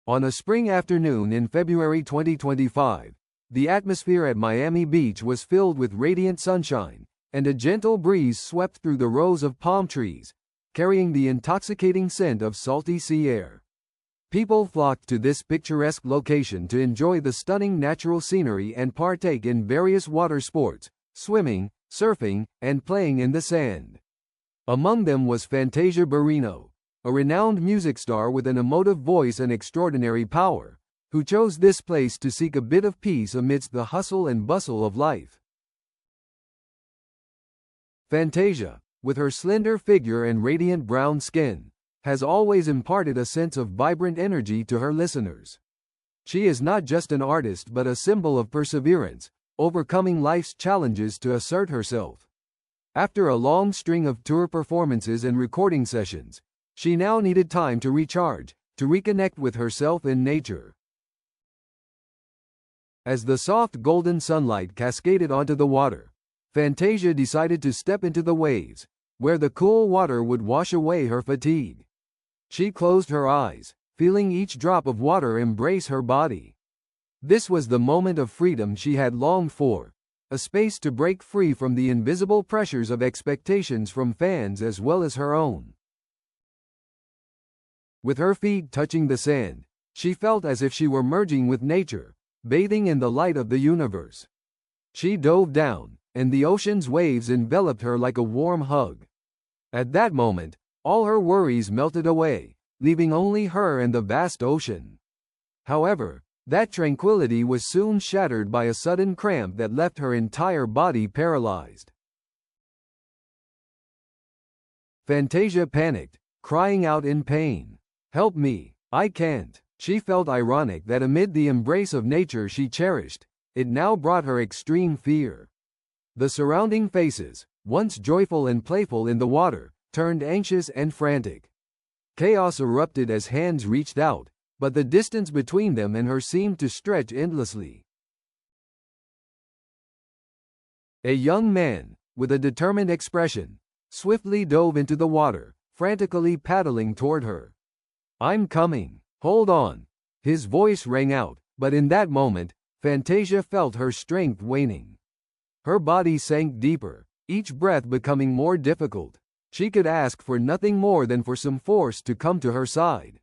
On a spring afternoon in February 2025, the atmosphere at Miami Beach was filled with radiant sunshine, and a gentle breeze swept through the rows of palm trees, carrying the intoxicating scent of salty sea air. People flocked to this picturesque location to enjoy the stunning natural scenery and partake in various water sports, swimming, surfing, and playing in the sand. Among them was Fantasia Barrino, a renowned music star with an emotive voice and extraordinary power, who chose this place to seek a bit of peace amidst the hustle and bustle of life. Fantasia, with her slender figure and radiant brown skin, has always imparted a sense of vibrant energy to her listeners. She is not just an artist but a symbol of perseverance, overcoming life's challenges to assert herself. After a long string of tour performances and recording sessions, she now needed time to recharge, to reconnect with herself in nature. As the soft golden sunlight cascaded onto the water, Fantasia decided to step into the waves, where the cool water would wash away her fatigue. She closed her eyes, feeling each drop of water embrace her body. This was the moment of freedom she had longed for, a space to break free from the invisible pressures of expectations from fans as well as her own. With her feet touching the sand, she felt as if she were merging with nature, bathing in the light of the universe. She dove down, and the ocean's waves enveloped her like a warm hug. At that moment, all her worries melted away, leaving only her and the vast ocean. However, that tranquility was soon shattered by a sudden cramp that left her entire body paralyzed. Fantasia panicked, crying out in pain, "Help me, I can't." She felt ironic that amid the embrace of nature she cherished, it now brought her extreme fear. The surrounding faces, once joyful and playful in the water, turned anxious and frantic. Chaos erupted as hands reached out, but the distance between them and her seemed to stretch endlessly. A young man, with a determined expression, swiftly dove into the water, frantically paddling toward her. "I'm coming. Hold on." His voice rang out, but in that moment, Fantasia felt her strength waning. Her body sank deeper, each breath becoming more difficult. She could ask for nothing more than for some force to come to her side.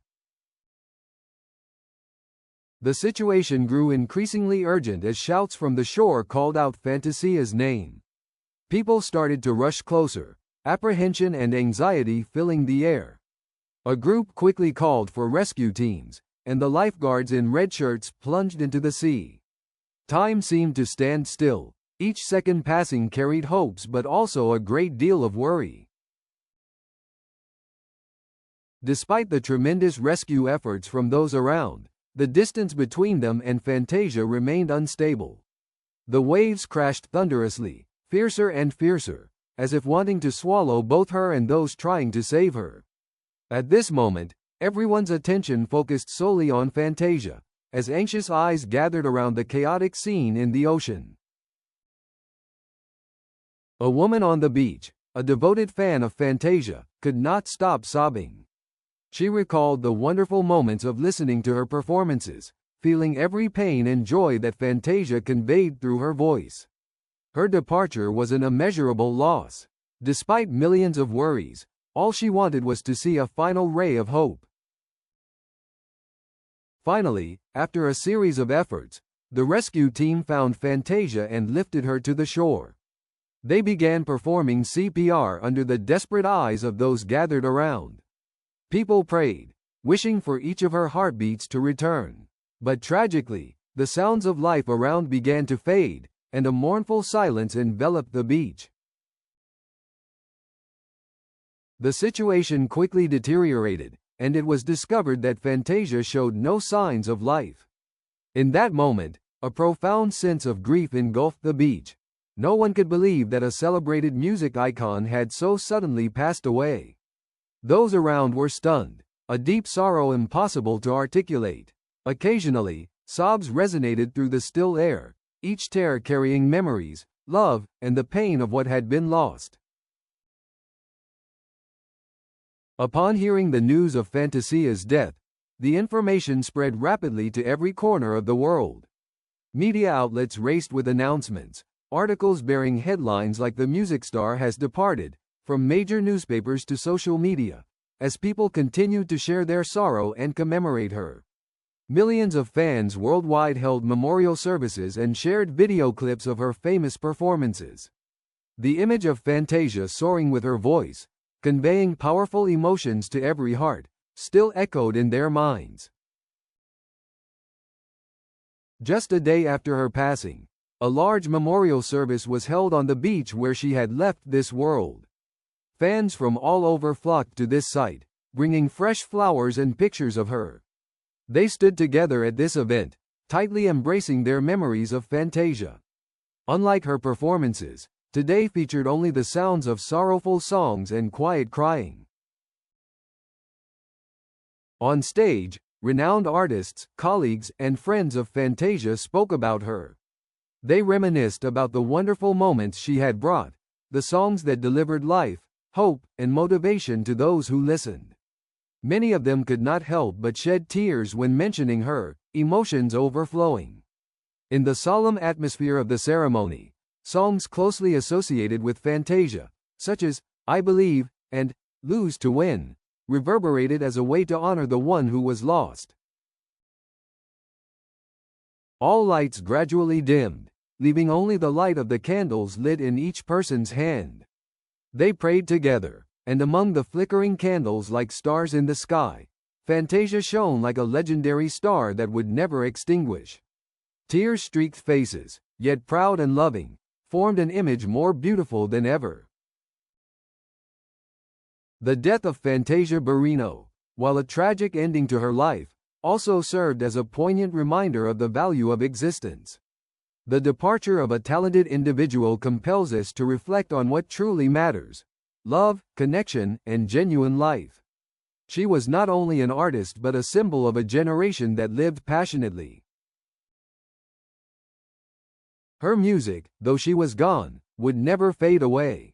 The situation grew increasingly urgent as shouts from the shore called out Fantasia's name. People started to rush closer, apprehension and anxiety filling the air. A group quickly called for rescue teams, and the lifeguards in red shirts plunged into the sea. Time seemed to stand still. Each second passing carried hopes but also a great deal of worry. Despite the tremendous rescue efforts from those around, the distance between them and Fantasia remained unstable. The waves crashed thunderously, fiercer and fiercer, as if wanting to swallow both her and those trying to save her. At this moment, everyone's attention focused solely on Fantasia, as anxious eyes gathered around the chaotic scene in the ocean. A woman on the beach, a devoted fan of Fantasia, could not stop sobbing. She recalled the wonderful moments of listening to her performances, feeling every pain and joy that Fantasia conveyed through her voice. Her departure was an immeasurable loss. Despite millions of worries, all she wanted was to see a final ray of hope. Finally, after a series of efforts, the rescue team found Fantasia and lifted her to the shore. They began performing CPR under the desperate eyes of those gathered around. People prayed, wishing for each of her heartbeats to return. But tragically, the sounds of life around began to fade, and a mournful silence enveloped the beach. The situation quickly deteriorated, and it was discovered that Fantasia showed no signs of life. In that moment, a profound sense of grief engulfed the beach. No one could believe that a celebrated music icon had so suddenly passed away. Those around were stunned, a deep sorrow impossible to articulate. Occasionally, sobs resonated through the still air, each tear carrying memories, love, and the pain of what had been lost. Upon hearing the news of Fantasia's death, the information spread rapidly to every corner of the world. Media outlets raced with announcements, articles bearing headlines like "The music star has departed," from major newspapers to social media, as people continued to share their sorrow and commemorate her. Millions of fans worldwide held memorial services and shared video clips of her famous performances. The image of Fantasia soaring with her voice, conveying powerful emotions to every heart, still echoed in their minds. Just a day after her passing, a large memorial service was held on the beach where she had left this world. Fans from all over flocked to this site, bringing fresh flowers and pictures of her. They stood together at this event, tightly embracing their memories of Fantasia. Unlike her performances, today featured only the sounds of sorrowful songs and quiet crying. On stage, renowned artists, colleagues, and friends of Fantasia spoke about her. They reminisced about the wonderful moments she had brought, the songs that delivered life, hope, and motivation to those who listened. Many of them could not help but shed tears when mentioning her, emotions overflowing. In the solemn atmosphere of the ceremony, songs closely associated with Fantasia, such as "I Believe" and "Lose to Win," reverberated as a way to honor the one who was lost. All lights gradually dimmed, leaving only the light of the candles lit in each person's hand. They prayed together, and among the flickering candles like stars in the sky, Fantasia shone like a legendary star that would never extinguish. Tear-streaked faces, yet proud and loving, formed an image more beautiful than ever. The death of Fantasia Barrino, while a tragic ending to her life, also served as a poignant reminder of the value of existence. The departure of a talented individual compels us to reflect on what truly matters: love, connection, and genuine life. She was not only an artist but a symbol of a generation that lived passionately. Her music, though she was gone, would never fade away.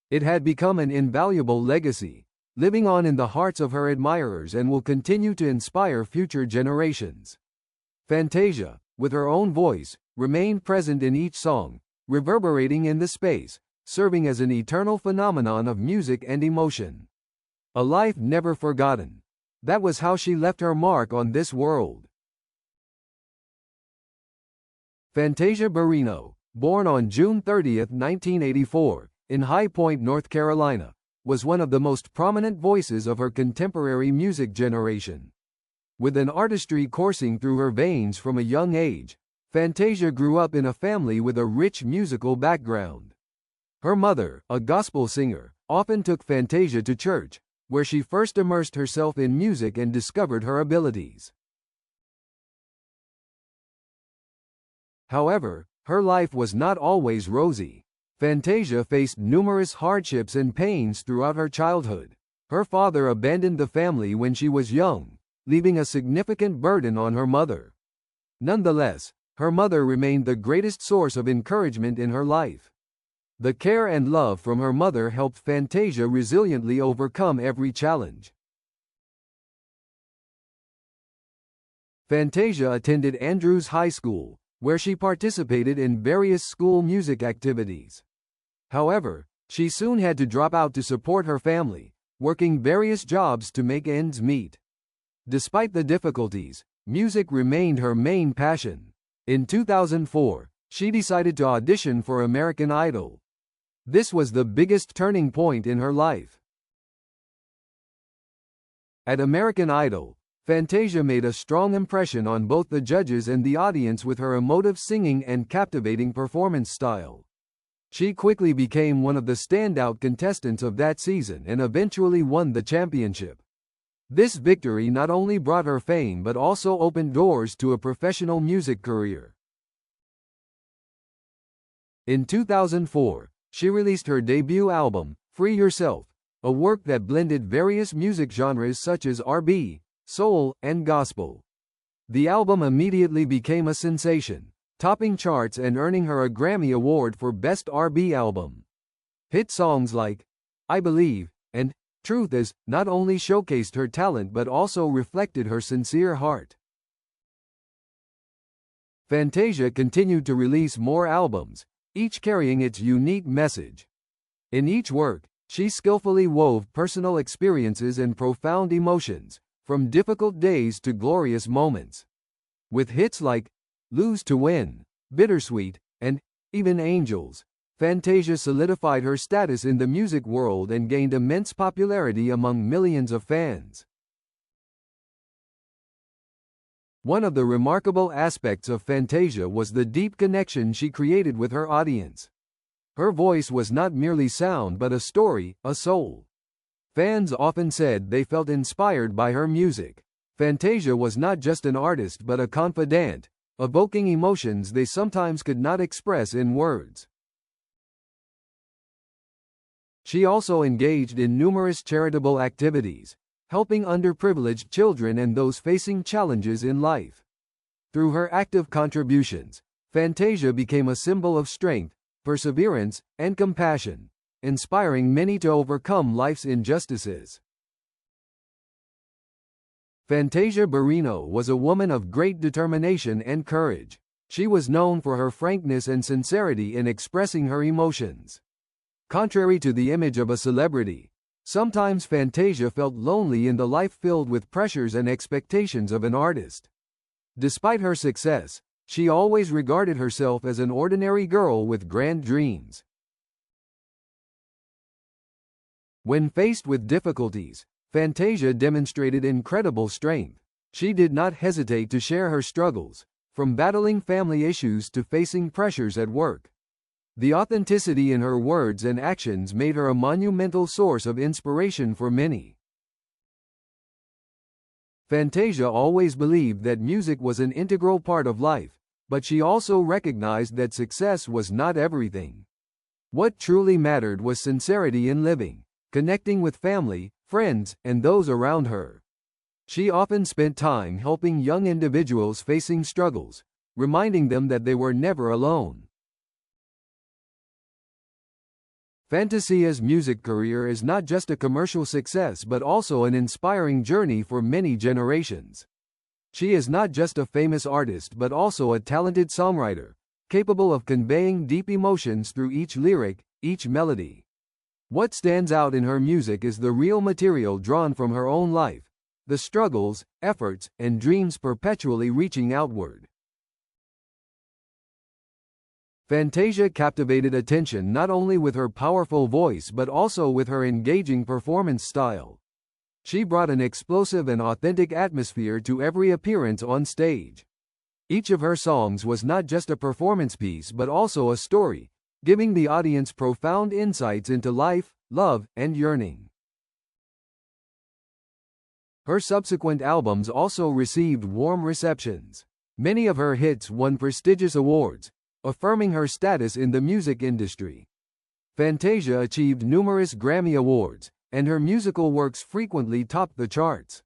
It had become an invaluable legacy, living on in the hearts of her admirers, and will continue to inspire future generations. Fantasia, with her own voice, remained present in each song, reverberating in the space, serving as an eternal phenomenon of music and emotion. A life never forgotten. That was how she left her mark on this world. Fantasia Barrino, born on June 30, 1984, in High Point, North Carolina, was one of the most prominent voices of her contemporary music generation. With an artistry coursing through her veins from a young age, Fantasia grew up in a family with a rich musical background. Her mother, a gospel singer, often took Fantasia to church, where she first immersed herself in music and discovered her abilities. However, her life was not always rosy. Fantasia faced numerous hardships and pains throughout her childhood. Her father abandoned the family when she was young, leaving a significant burden on her mother. Nonetheless, her mother remained the greatest source of encouragement in her life. The care and love from her mother helped Fantasia resiliently overcome every challenge. Fantasia attended Andrews High School, where she participated in various school music activities. However, she soon had to drop out to support her family, working various jobs to make ends meet. Despite the difficulties, music remained her main passion. In 2004, she decided to audition for American Idol. This was the biggest turning point in her life. At American Idol, Fantasia made a strong impression on both the judges and the audience with her emotive singing and captivating performance style. She quickly became one of the standout contestants of that season and eventually won the championship. This victory not only brought her fame but also opened doors to a professional music career. In 2004, she released her debut album, Free Yourself, a work that blended various music genres such as R&B, soul, and gospel. The album immediately became a sensation, topping charts and earning her a Grammy Award for Best R&B Album. Hit songs like "I Believe" and Truth is, not only showcased her talent but also reflected her sincere heart. Fantasia continued to release more albums, each carrying its unique message. In each work, she skillfully wove personal experiences and profound emotions, from difficult days to glorious moments. With hits like Lose to Win, Bittersweet, and even Angels, Fantasia solidified her status in the music world and gained immense popularity among millions of fans. One of the remarkable aspects of Fantasia was the deep connection she created with her audience. Her voice was not merely sound but a story, a soul. Fans often said they felt inspired by her music. Fantasia was not just an artist but a confidant, evoking emotions they sometimes could not express in words. She also engaged in numerous charitable activities, helping underprivileged children and those facing challenges in life. Through her active contributions, Fantasia became a symbol of strength, perseverance, and compassion, inspiring many to overcome life's injustices. Fantasia Barrino was a woman of great determination and courage. She was known for her frankness and sincerity in expressing her emotions. Contrary to the image of a celebrity, sometimes Fantasia felt lonely in the life filled with pressures and expectations of an artist. Despite her success, she always regarded herself as an ordinary girl with grand dreams. When faced with difficulties, Fantasia demonstrated incredible strength. She did not hesitate to share her struggles, from battling family issues to facing pressures at work. The authenticity in her words and actions made her a monumental source of inspiration for many. Fantasia always believed that music was an integral part of life, but she also recognized that success was not everything. What truly mattered was sincerity in living, connecting with family, friends, and those around her. She often spent time helping young individuals facing struggles, reminding them that they were never alone. Fantasia's music career is not just a commercial success but also an inspiring journey for many generations. She is not just a famous artist but also a talented songwriter, capable of conveying deep emotions through each lyric, each melody. What stands out in her music is the real material drawn from her own life, the struggles, efforts, and dreams perpetually reaching outward. Fantasia captivated attention not only with her powerful voice but also with her engaging performance style. She brought an explosive and authentic atmosphere to every appearance on stage. Each of her songs was not just a performance piece but also a story, giving the audience profound insights into life, love, and yearning. Her subsequent albums also received warm receptions. Many of her hits won prestigious awards, affirming her status in the music industry. Fantasia achieved numerous Grammy Awards, and her musical works frequently topped the charts.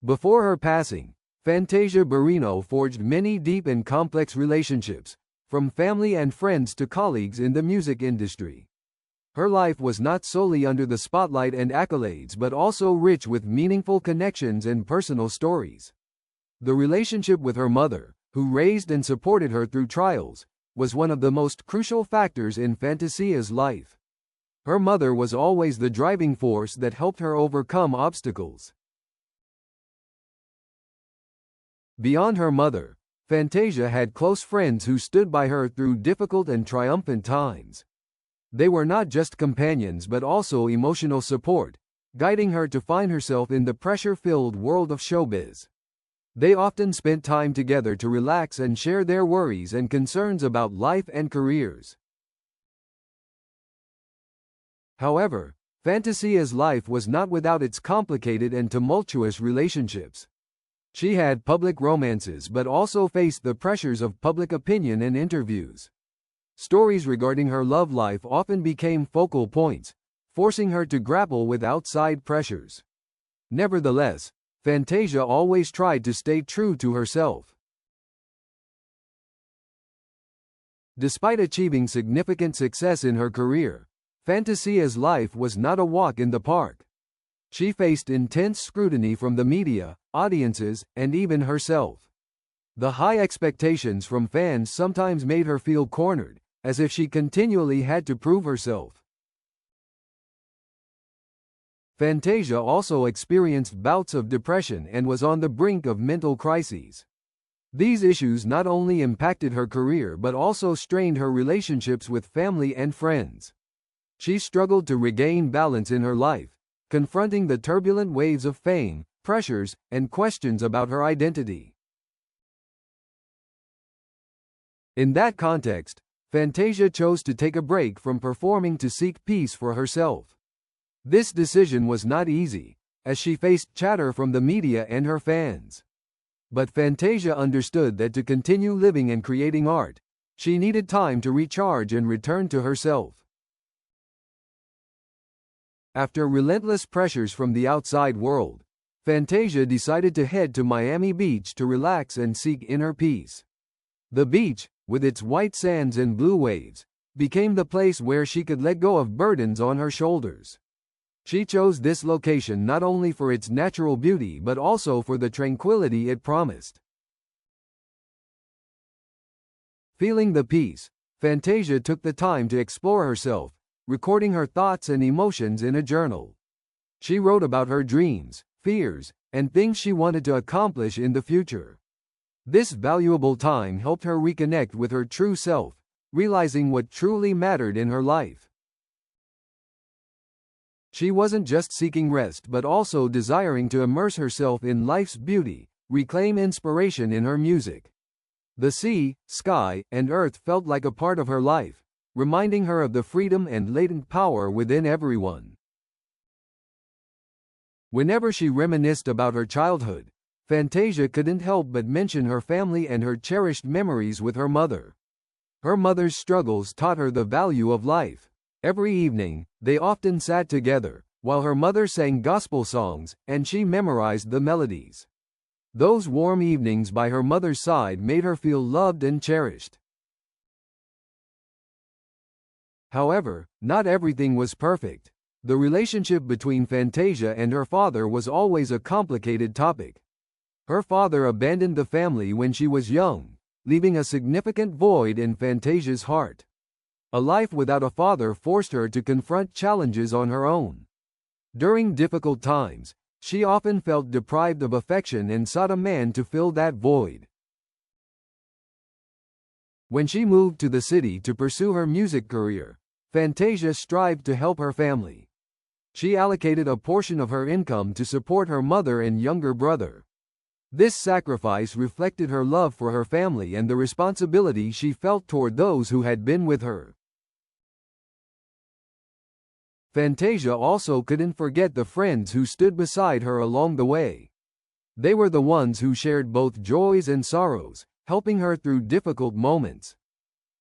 Before her passing, Fantasia Barrino forged many deep and complex relationships, from family and friends to colleagues in the music industry. Her life was not solely under the spotlight and accolades but also rich with meaningful connections and personal stories. The relationship with her mother, who raised and supported her through trials, was one of the most crucial factors in Fantasia's life. Her mother was always the driving force that helped her overcome obstacles. Beyond her mother, Fantasia had close friends who stood by her through difficult and triumphant times. They were not just companions but also emotional support, guiding her to find herself in the pressure-filled world of showbiz. They often spent time together to relax and share their worries and concerns about life and careers. However, Fantasia's life was not without its complicated and tumultuous relationships. She had public romances but also faced the pressures of public opinion and interviews. Stories regarding her love life often became focal points, forcing her to grapple with outside pressures. Nevertheless, Fantasia always tried to stay true to herself. Despite achieving significant success in her career, Fantasia's life was not a walk in the park. She faced intense scrutiny from the media, audiences, and even herself. The high expectations from fans sometimes made her feel cornered, as if she continually had to prove herself. Fantasia also experienced bouts of depression and was on the brink of mental crises. These issues not only impacted her career but also strained her relationships with family and friends. She struggled to regain balance in her life, confronting the turbulent waves of fame, pressures, and questions about her identity. In that context, Fantasia chose to take a break from performing to seek peace for herself. This decision was not easy, as she faced chatter from the media and her fans. But Fantasia understood that to continue living and creating art, she needed time to recharge and return to herself. After relentless pressures from the outside world, Fantasia decided to head to Miami Beach to relax and seek inner peace. The beach, with its white sands and blue waves, became the place where she could let go of burdens on her shoulders. She chose this location not only for its natural beauty but also for the tranquility it promised. Feeling the peace, Fantasia took the time to explore herself, recording her thoughts and emotions in a journal. She wrote about her dreams, fears, and things she wanted to accomplish in the future. This valuable time helped her reconnect with her true self, realizing what truly mattered in her life. She wasn't just seeking rest but also desiring to immerse herself in life's beauty, reclaim inspiration in her music. The sea, sky, and earth felt like a part of her life, reminding her of the freedom and latent power within everyone. Whenever she reminisced about her childhood, Fantasia couldn't help but mention her family and her cherished memories with her mother. Her mother's struggles taught her the value of life. Every evening, they often sat together, while her mother sang gospel songs, and she memorized the melodies. Those warm evenings by her mother's side made her feel loved and cherished. However, not everything was perfect. The relationship between Fantasia and her father was always a complicated topic. Her father abandoned the family when she was young, leaving a significant void in Fantasia's heart. A life without a father forced her to confront challenges on her own. During difficult times, she often felt deprived of affection and sought a man to fill that void. When she moved to the city to pursue her music career, Fantasia strived to help her family. She allocated a portion of her income to support her mother and younger brother. This sacrifice reflected her love for her family and the responsibility she felt toward those who had been with her. Fantasia also couldn't forget the friends who stood beside her along the way. They were the ones who shared both joys and sorrows, helping her through difficult moments.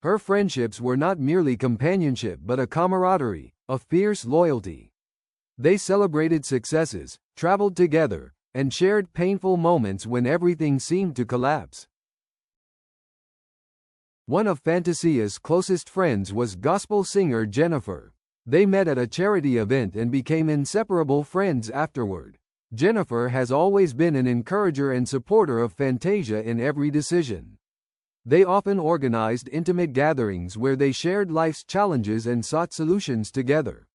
Her friendships were not merely companionship but a camaraderie, a fierce loyalty. They celebrated successes, traveled together, and shared painful moments when everything seemed to collapse. One of Fantasia's closest friends was gospel singer Jennifer. They met at a charity event and became inseparable friends afterward. Jennifer has always been an encourager and supporter of Fantasia in every decision. They often organized intimate gatherings where they shared life's challenges and sought solutions together.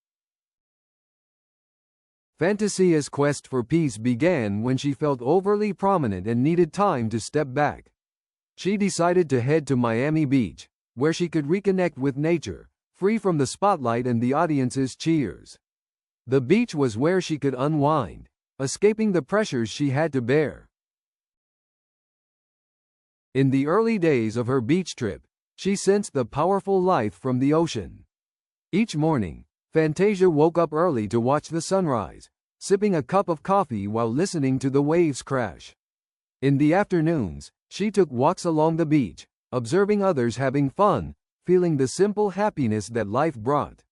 Fantasia's quest for peace began when she felt overly prominent and needed time to step back. She decided to head to Miami Beach, where she could reconnect with nature, free from the spotlight and the audience's cheers. The beach was where she could unwind, escaping the pressures she had to bear. In the early days of her beach trip, she sensed the powerful life from the ocean. Each morning, Fantasia woke up early to watch the sunrise, sipping a cup of coffee while listening to the waves crash. In the afternoons, she took walks along the beach, observing others having fun, feeling the simple happiness that life brought.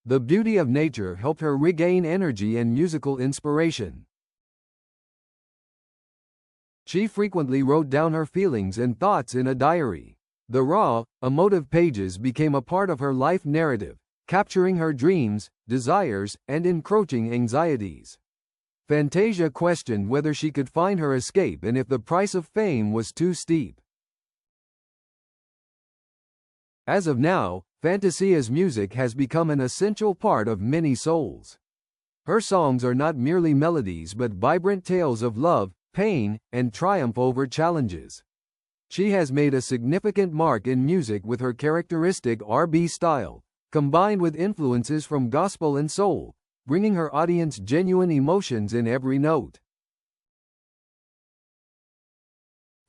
The beauty of nature helped her regain energy and musical inspiration. She frequently wrote down her feelings and thoughts in a diary. The raw, emotive pages became a part of her life narrative, capturing her dreams, desires, and encroaching anxieties. Fantasia questioned whether she could find her escape and if the price of fame was too steep. As of now, Fantasia's music has become an essential part of many souls. Her songs are not merely melodies but vibrant tales of love, pain, and triumph over challenges. She has made a significant mark in music with her characteristic R&B style, combined with influences from gospel and soul, bringing her audience genuine emotions in every note.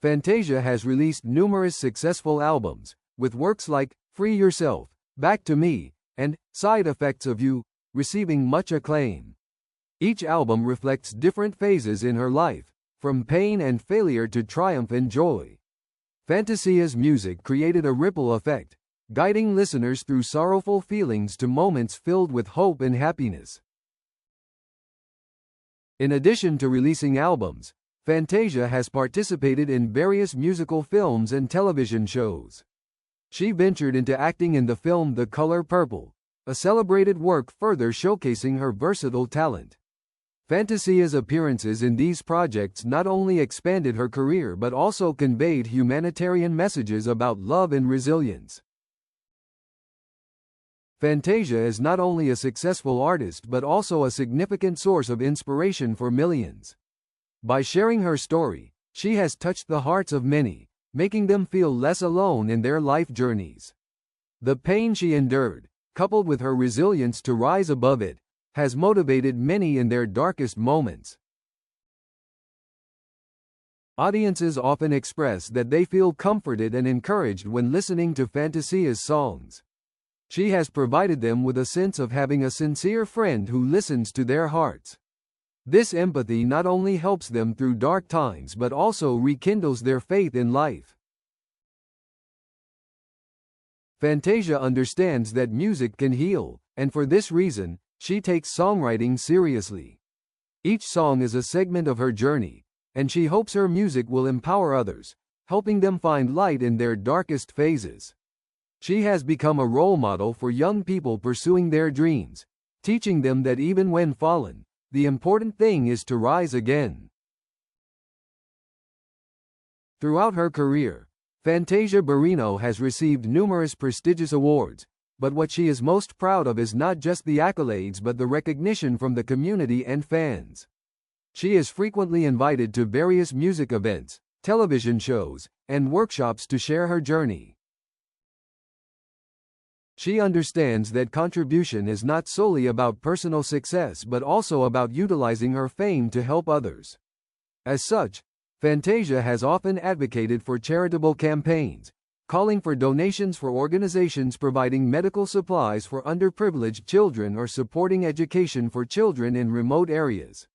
Fantasia has released numerous successful albums, with works like Free Yourself, Back to Me, and Side Effects of You receiving much acclaim. Each album reflects different phases in her life, from pain and failure to triumph and joy. Fantasia's music created a ripple effect, guiding listeners through sorrowful feelings to moments filled with hope and happiness. In addition to releasing albums, Fantasia has participated in various musical films and television shows. She ventured into acting in the film The Color Purple, a celebrated work further showcasing her versatile talent. Fantasia's appearances in these projects not only expanded her career but also conveyed humanitarian messages about love and resilience. Fantasia is not only a successful artist but also a significant source of inspiration for millions. By sharing her story, she has touched the hearts of many, making them feel less alone in their life journeys. The pain she endured, coupled with her resilience to rise above it, has motivated many in their darkest moments. Audiences often express that they feel comforted and encouraged when listening to Fantasia's songs. She has provided them with a sense of having a sincere friend who listens to their hearts. This empathy not only helps them through dark times but also rekindles their faith in life. Fantasia understands that music can heal, and for this reason, she takes songwriting seriously. Each song is a segment of her journey, and she hopes her music will empower others, helping them find light in their darkest phases. She has become a role model for young people pursuing their dreams, teaching them that even when fallen, the important thing is to rise again. Throughout her career, Fantasia Barrino has received numerous prestigious awards, but what she is most proud of is not just the accolades but the recognition from the community and fans. She is frequently invited to various music events, television shows, and workshops to share her journey. She understands that contribution is not solely about personal success but also about utilizing her fame to help others. As such, Fantasia has often advocated for charitable campaigns, calling for donations for organizations providing medical supplies for underprivileged children or supporting education for children in remote areas.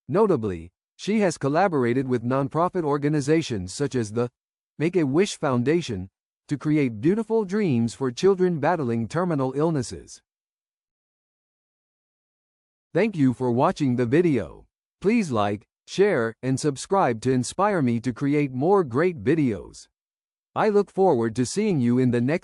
Notably, she has collaborated with nonprofit organizations such as the Make-A-Wish Foundation to create beautiful dreams for children battling terminal illnesses. Thank you for watching the video. Please like, share, and subscribe to inspire me to create more great videos. I look forward to seeing you in the next